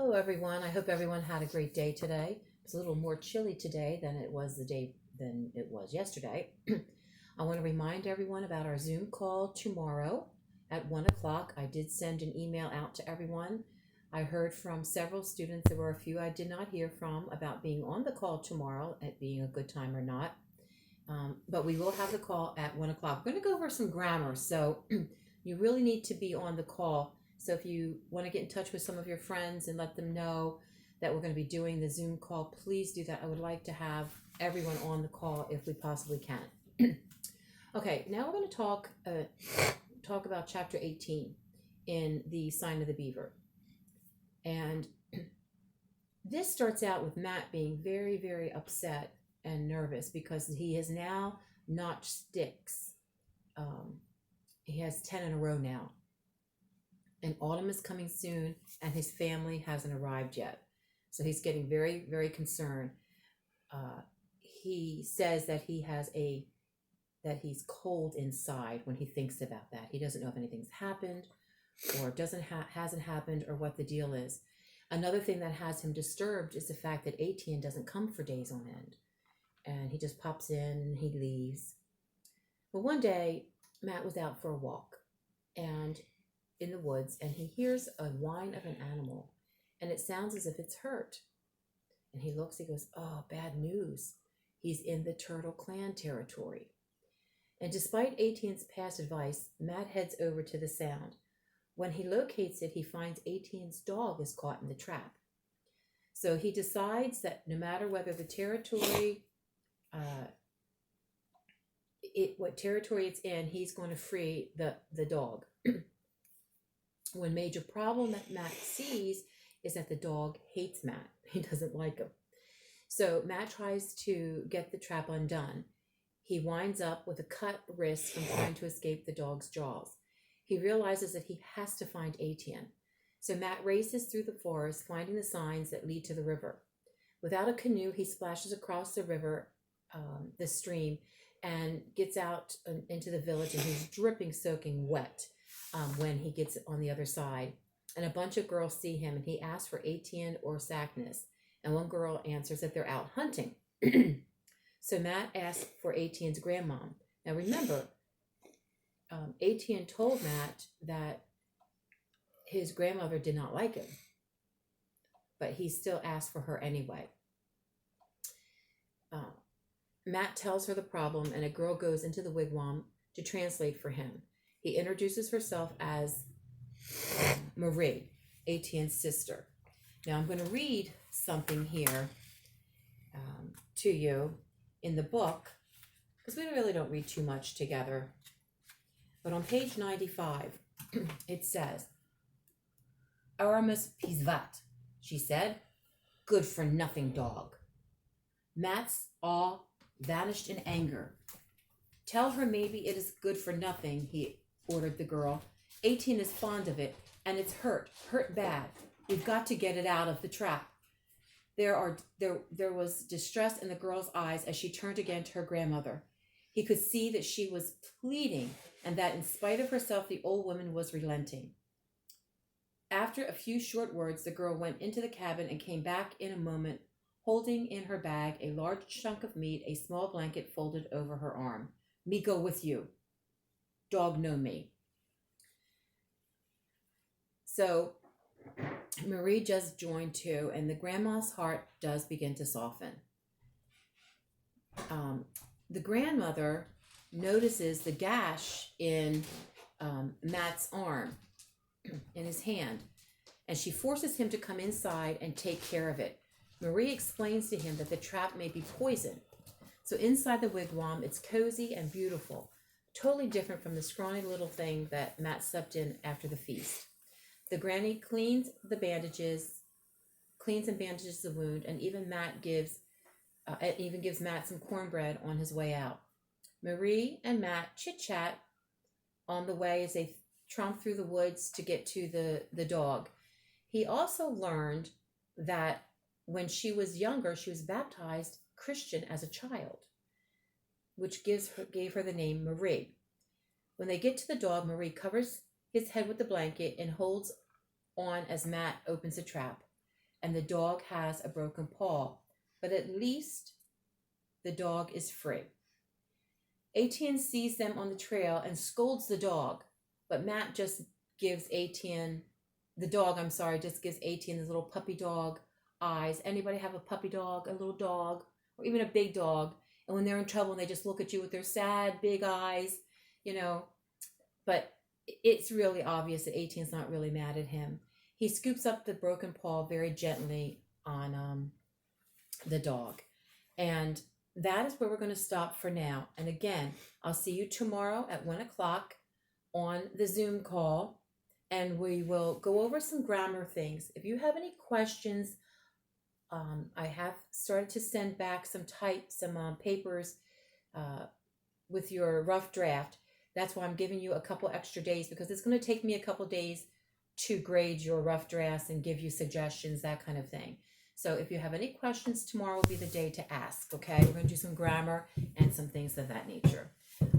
Hello, everyone. I hope everyone had a great day today. It's a little more chilly today than it was yesterday. I want to remind everyone about our Zoom call tomorrow at 1 o'clock. I did send an email out to everyone. I heard from several students. There were a few I did not hear from about being on the call tomorrow, at being a good time or not. But we will have the call at 1 o'clock. We're going to go over some grammar, so you really need to be on the call. So if you want to get in touch with some of your friends and let them know that we're going to be doing the Zoom call, please do that. I would like to have everyone on the call if we possibly can. Okay, now we're going to talk about chapter 18 in the Sign of the Beaver. And this starts out with Matt being very, very upset and nervous because he has now notched sticks. He has 10 in a row now. And autumn is coming soon, and his family hasn't arrived yet. So he's getting very, very concerned. He says that he's cold inside when he thinks about that. He doesn't know if anything's happened or hasn't happened or what the deal is. Another thing that has him disturbed is the fact that Etienne doesn't come for days on end. And he just pops in and he leaves. But one day, Matt was out for a walk and in the woods, and he hears a whine of an animal, and it sounds as if it's hurt. And he looks, he goes, "Oh, bad news. He's in the Turtle Clan territory." And despite Etienne's past advice, Matt heads over to the sound. When he locates it, he finds Etienne's dog is caught in the trap. So he decides that no matter whether the territory, what territory it's in, he's going to free the dog. One major problem that Matt sees is that the dog hates Matt. He doesn't like him. So Matt tries to get the trap undone. He winds up with a cut wrist from trying to escape the dog's jaws. He realizes that he has to find Etienne. So Matt races through the forest, finding the signs that lead to the river. Without a canoe, he splashes across the river, the stream, and gets out into the village, and he's dripping, soaking wet. When he gets on the other side, and a bunch of girls see him, and he asks for Etienne or Sackness, and one girl answers that they're out hunting. So Matt asks for Etienne's grandmom. Now remember, Etienne told Matt that his grandmother did not like him, but he still asked for her anyway. Matt tells her the problem, and a girl goes into the wigwam to translate for him. He introduces herself as Marie, Etienne's sister. Now I'm going to read something here to you in the book, because we really don't read too much together. But on page 95, it says, "Aramis pisvat," she said. "Good for nothing dog." Matt's awe vanished in anger. "Tell her maybe it is good for nothing," he ordered the girl. "Etienne is fond of it, and it's hurt bad. We've got to get it out of the trap." There was distress in the girl's eyes as she turned again to her grandmother. He could see that she was pleading, and that in spite of herself, the old woman was relenting. After a few short words, the girl went into the cabin and came back in a moment, holding in her bag a large chunk of meat, a small blanket folded over her arm. "Me go with you. Dog know me." So Marie just joined too, and the grandma's heart does begin to soften. The grandmother notices the gash in Matt's arm, in his hand, and she forces him to come inside and take care of it. Marie explains to him that the trap may be poison. So inside the wigwam, it's cozy and beautiful, totally different from the scrawny little thing that Matt slept in after the feast. The granny cleans and bandages the wound, and even gives Matt some cornbread on his way out. Marie and Matt chit-chat on the way as they tromp through the woods to get to the dog. He also learned that when she was younger, she was baptized Christian as a child, which gave her the name Marie. When they get to the dog, Marie covers his head with the blanket and holds on as Matt opens the trap. and the dog has a broken paw, but at least the dog is free. Etienne sees them on the trail and scolds the dog, but Matt just gives Etienne, the dog, I'm sorry, just gives Etienne this little puppy dog eyes. Anybody have a puppy dog, a little dog, or even a big dog? And when they're in trouble and they just look at you with their sad, big eyes, you know, but it's really obvious that Etienne's not really mad at him. He scoops up the broken paw very gently on the dog. And that is where we're going to stop for now. And again, I'll see you tomorrow at 1 o'clock on the Zoom call, and we will go over some grammar things. If you have any questions, I have started to send back some papers with your rough draft. That's why I'm giving you a couple extra days, because it's going to take me a couple days to grade your rough drafts and give you suggestions, that kind of thing. So if you have any questions, tomorrow will be the day to ask, okay? We're going to do some grammar and some things of that nature.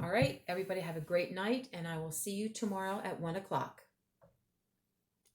All right, everybody have a great night, and I will see you tomorrow at 1 o'clock.